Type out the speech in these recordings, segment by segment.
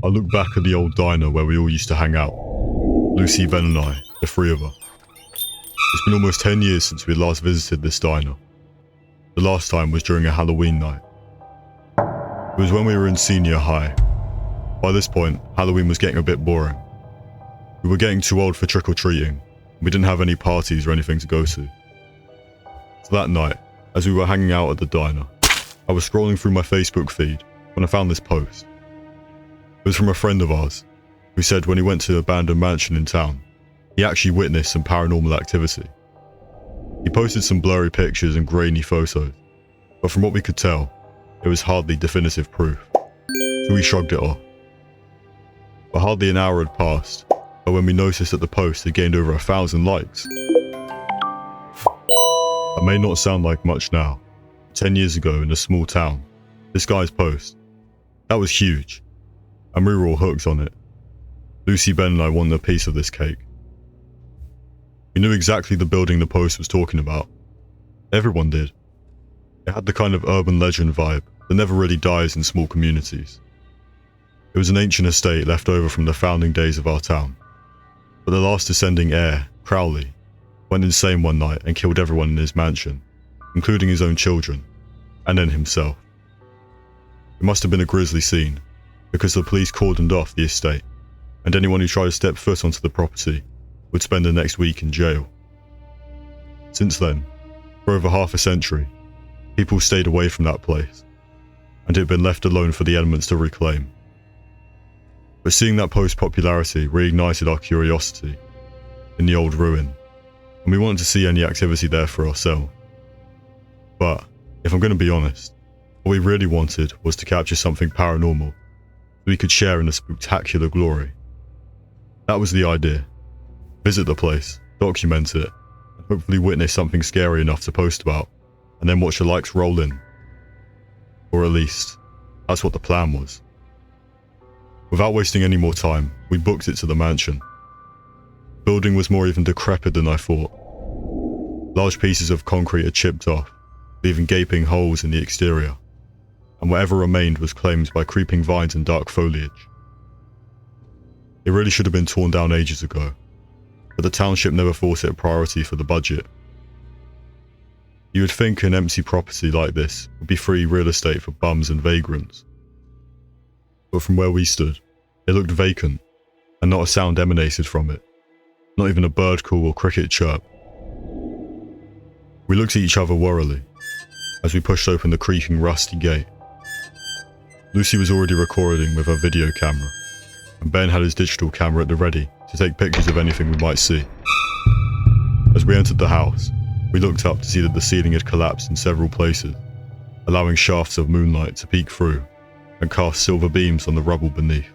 I look back at the old diner where we all used to hang out. Lucy, Ben and I, the three of us. It's been almost 10 years since we last visited this diner. The last time was during a Halloween night. It was when we were in senior high. By this point, Halloween was getting a bit boring. We were getting too old for trick-or-treating. We didn't have any parties or anything to go to. So that night, as we were hanging out at the diner, I was scrolling through my Facebook feed when I found this post. It was from a friend of ours, who said when he went to an abandoned mansion in town, he actually witnessed some paranormal activity. He posted some blurry pictures and grainy photos, but from what we could tell, it was hardly definitive proof, so we shrugged it off. But hardly an hour had passed, when we noticed that the post had gained over 1,000 likes. That may not sound like much now. 10 years ago in a small town, this guy's post, that was huge, and we were all hooked on it. Lucy, Ben and I wanted a piece of this cake. We knew exactly the building the post was talking about. Everyone did. It had the kind of urban legend vibe that never really dies in small communities. It was an ancient estate left over from the founding days of our town. But the last descending heir, Crowley, went insane one night and killed everyone in his mansion, including his own children, and then himself. It must have been a grisly scene, because the police cordoned off the estate, and anyone who tried to step foot onto the property would spend the next week in jail. Since then, for over half a century, people stayed away from that place, and it had been left alone for the elements to reclaim. But seeing that post's popularity reignited our curiosity in the old ruin, and we wanted to see any activity there for ourselves. But, if I'm going to be honest, what we really wanted was to capture something paranormal that we could share in the spectacular glory. That was the idea. Visit the place, document it, and hopefully witness something scary enough to post about, and then watch the likes roll in. Or at least, that's what the plan was. Without wasting any more time, we booked it to the mansion. The building was more even decrepit than I thought. Large pieces of concrete had chipped off, leaving gaping holes in the exterior, and whatever remained was claimed by creeping vines and dark foliage. It really should have been torn down ages ago, but the township never thought it a priority for the budget. You would think an empty property like this would be free real estate for bums and vagrants. But from where we stood, it looked vacant, and not a sound emanated from it, not even a bird call or cricket chirp. We looked at each other warily, as we pushed open the creaking rusty gate. Lucy was already recording with her video camera, and Ben had his digital camera at the ready to take pictures of anything we might see. As we entered the house, we looked up to see that the ceiling had collapsed in several places, allowing shafts of moonlight to peek through and cast silver beams on the rubble beneath.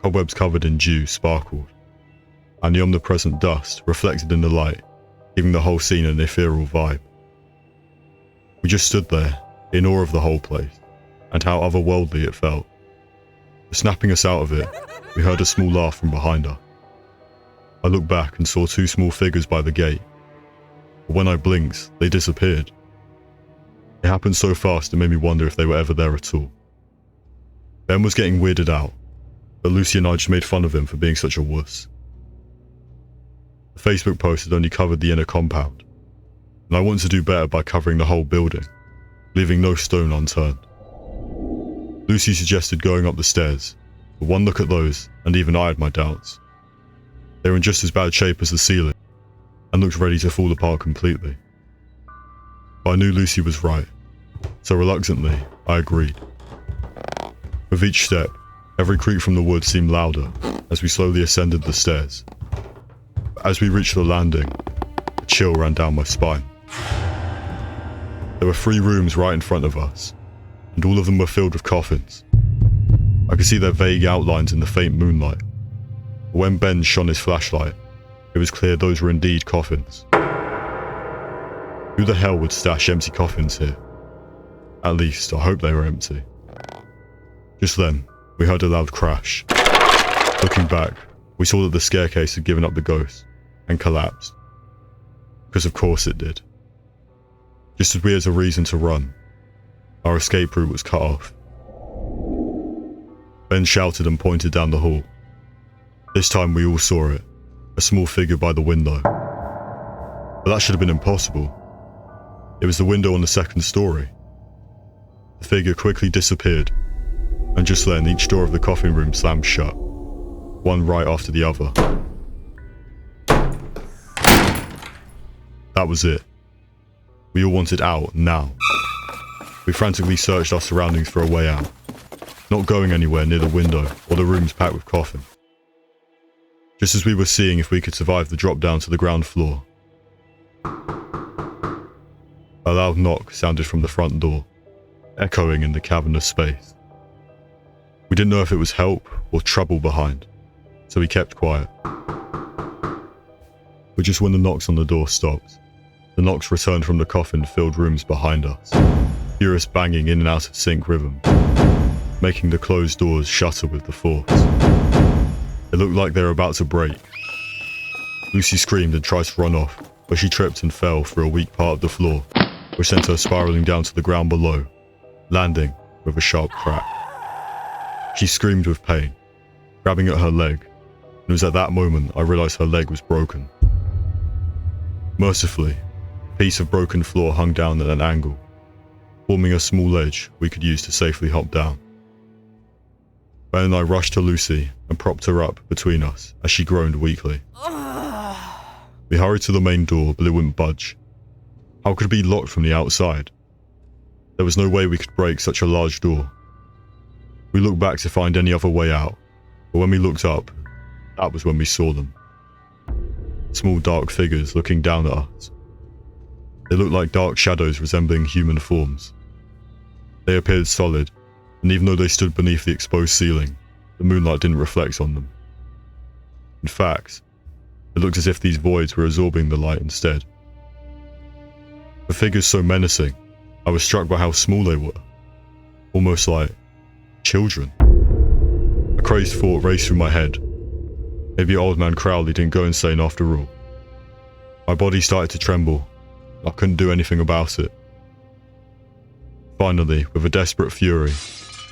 Cobwebs covered in dew sparkled, and the omnipresent dust reflected in the light, giving the whole scene an ethereal vibe. We just stood there, in awe of the whole place, and how otherworldly it felt. Snapping us out of it, we heard a small laugh from behind us. I looked back and saw two small figures by the gate, but when I blinked, they disappeared. It happened so fast it made me wonder if they were ever there at all. Ben was getting weirded out, but Lucy and I just made fun of him for being such a wuss. The Facebook post had only covered the inner compound, and I wanted to do better by covering the whole building, leaving no stone unturned. Lucy suggested going up the stairs, but one look at those, and even I had my doubts. They were in just as bad shape as the ceiling, and looked ready to fall apart completely. But I knew Lucy was right, so reluctantly, I agreed. With each step, every creak from the wood seemed louder as we slowly ascended the stairs. But as we reached the landing, a chill ran down my spine. There were 3 rooms right in front of us, and all of them were filled with coffins. I could see their vague outlines in the faint moonlight, but when Ben shone his flashlight, it was clear those were indeed coffins. Who the hell would stash empty coffins here? At least, I hope they were empty. Just then, we heard a loud crash. Looking back, we saw that the staircase had given up the ghost and collapsed. Because of course it did. Just as we had a reason to run, our escape route was cut off. Ben shouted and pointed down the hall. This time we all saw it, a small figure by the window. But that should have been impossible. It was the window on the second story. The figure quickly disappeared, and just then each door of the coffin room slammed shut, one right after the other. That was it. We all wanted out now. We frantically searched our surroundings for a way out, not going anywhere near the window or the rooms packed with coffin. Just as we were seeing if we could survive the drop down to the ground floor, a loud knock sounded from the front door, echoing in the cavernous space. We didn't know if it was help or trouble behind, so we kept quiet. But just when the knocks on the door stopped, the knocks returned from the coffin-filled rooms behind us, furious banging in and out of sync rhythm, making the closed doors shudder with the force. It looked like they were about to break. Lucy screamed and tried to run off, but she tripped and fell through a weak part of the floor, which sent her spiraling down to the ground below, landing with a sharp crack. She screamed with pain, grabbing at her leg, and it was at that moment I realized her leg was broken. Mercifully, a piece of broken floor hung down at an angle, forming a small ledge we could use to safely hop down. Ben and I rushed to Lucy and propped her up between us as she groaned weakly. We hurried to the main door, but it wouldn't budge. How could it be locked from the outside? There was no way we could break such a large door. We looked back to find any other way out, but when we looked up, that was when we saw them. Small dark figures looking down at us. They looked like dark shadows resembling human forms. They appeared solid, and even though they stood beneath the exposed ceiling, the moonlight didn't reflect on them. In fact, it looked as if these voids were absorbing the light instead. The figures so menacing, I was struck by how small they were, almost like children. A crazed thought raced through my head. Maybe old man Crowley didn't go insane after all. My body started to tremble. I couldn't do anything about it. Finally, with a desperate fury,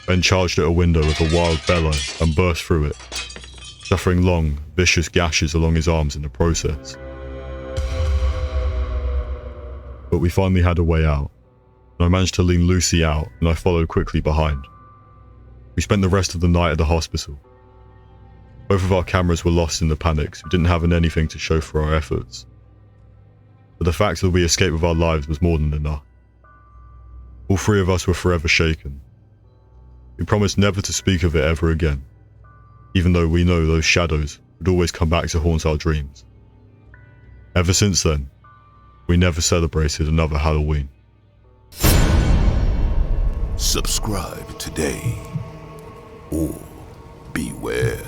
Ben charged at a window with a wild bellow and burst through it, suffering long, vicious gashes along his arms in the process. But we finally had a way out, and I managed to lean Lucy out and I followed quickly behind. We spent the rest of the night at the hospital. Both of our cameras were lost in the panic, so we didn't have anything to show for our efforts. But the fact that we escaped with our lives was more than enough. All three of us were forever shaken. We promised never to speak of it ever again, even though we know those shadows would always come back to haunt our dreams. Ever since then, we never celebrated another Halloween. Subscribe today, or beware.